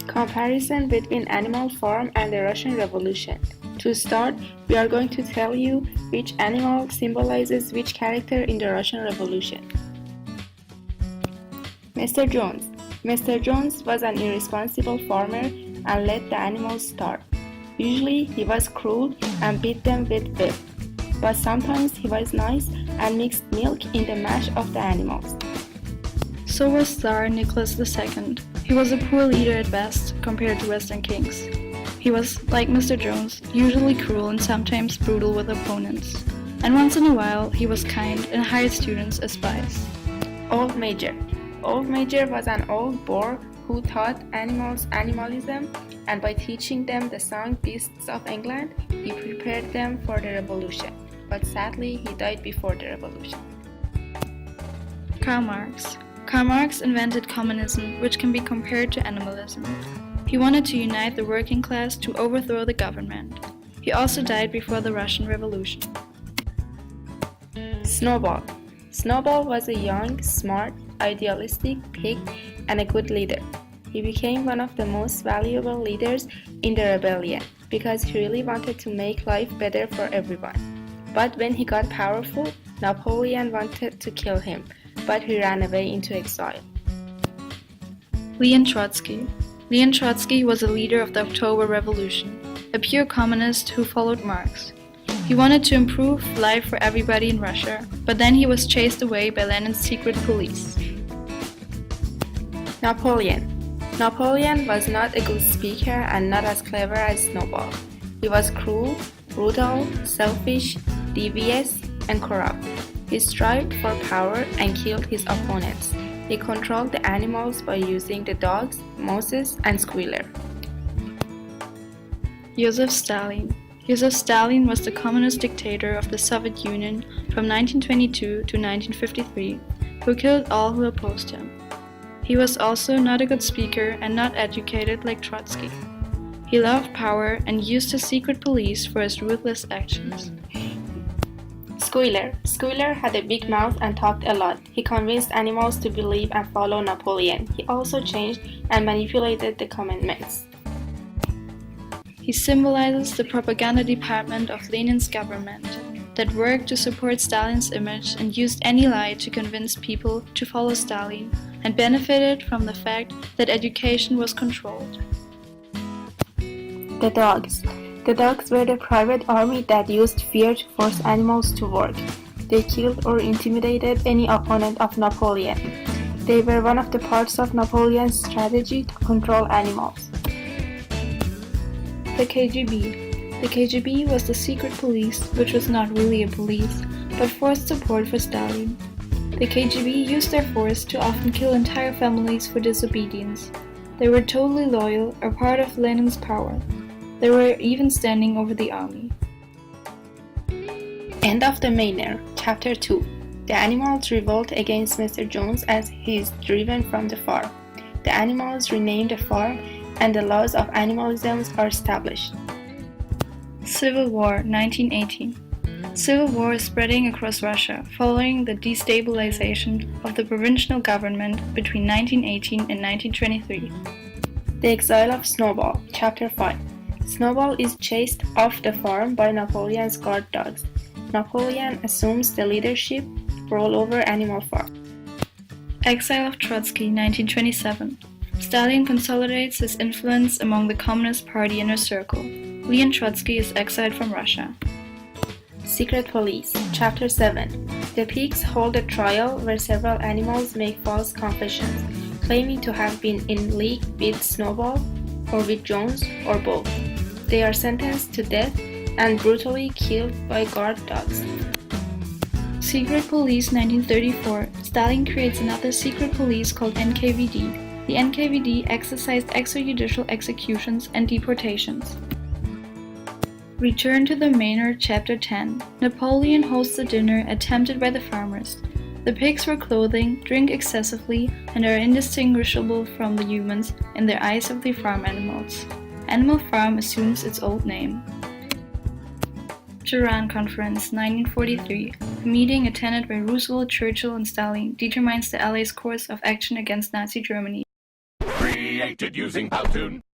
Comparison between Animal Farm and the Russian Revolution. To start, we are going to tell you which animal symbolizes which character in the Russian Revolution. Mr. Jones. Mr. Jones was an irresponsible farmer and let the animals starve. Usually he was cruel and beat them with whip, but sometimes he was nice and mixed milk in the mash of the animals. So was Tsar Nicholas II. He was a poor leader at best compared to Western kings. He was, like Mr. Jones, usually cruel and sometimes brutal with opponents. And once in a while he was kind and hired students as spies. Old Major. Old Major was an old boar who taught animals animalism, and by teaching them the song Beasts of England, he prepared them for the revolution. But sadly, he died before the revolution. Karl Marx. Karl Marx invented communism, which can be compared to animalism. He wanted to unite the working class to overthrow the government. He also died before the Russian Revolution. Snowball. Snowball was a young, smart, idealistic pig and a good leader. He became one of the most valuable leaders in the rebellion because he really wanted to make life better for everyone. But when he got powerful, Napoleon wanted to kill him, but he ran away into exile. Leon Trotsky. Leon Trotsky was a leader of the October Revolution, a pure communist who followed Marx. He wanted to improve life for everybody in Russia, but then he was chased away by Lenin's secret police. Napoleon. Napoleon was not a good speaker and not as clever as Snowball. He was cruel, brutal, selfish, devious, and corrupt. He strived for power and killed his opponents. He controlled the animals by using the dogs, Moses, and Squealer. Joseph Stalin. Joseph Stalin was the communist dictator of the Soviet Union from 1922 to 1953, who killed all who opposed him. He was also not a good speaker and not educated like Trotsky. He loved power and used his secret police for his ruthless actions. Squealer. Squealer had a big mouth and talked a lot. He convinced animals to believe and follow Napoleon. He also changed and manipulated the commandments. He symbolizes the propaganda department of Lenin's government that worked to support Stalin's image and used any lie to convince people to follow Stalin and benefited from the fact that education was controlled. The dogs. The dogs were the private army that used fear to force animals to work. They killed or intimidated any opponent of Napoleon. They were one of the parts of Napoleon's strategy to control animals. The KGB. The KGB was the secret police, which was not really a police, but forced support for Stalin. The KGB used their force to often kill entire families for disobedience. They were totally loyal or part of Lenin's power. They were even standing over the army. End of the Manor, Chapter 2. The animals revolt against Mr. Jones as he is driven from the farm. The animals rename the farm and the laws of animalism are established. Civil War, 1918. Civil war is spreading across Russia following the destabilization of the provisional government between 1918 and 1923. The Exile of Snowball, Chapter 5. Snowball is chased off the farm by Napoleon's guard dogs. Napoleon assumes the leadership role over Animal Farm. Exile of Trotsky, 1927. Stalin consolidates his influence among the Communist Party inner circle. Leon Trotsky is exiled from Russia. Secret Police, Chapter 7. The pigs hold a trial where several animals make false confessions, claiming to have been in league with Snowball or with Jones or both. They are sentenced to death and brutally killed by guard dogs. Secret Police, 1934. Stalin creates another secret police called NKVD. The NKVD exercised extrajudicial executions and deportations. Return to the Manor, Chapter 10. Napoleon hosts a dinner attempted by the farmers. The pigs wear clothing, drink excessively, and are indistinguishable from the humans in the eyes of the farm animals. Animal Farm assumes its old name. Tehran Conference, 1943. A meeting attended by Roosevelt, Churchill, and Stalin determines the Allies' course of action against Nazi Germany. Create created using Powtoon.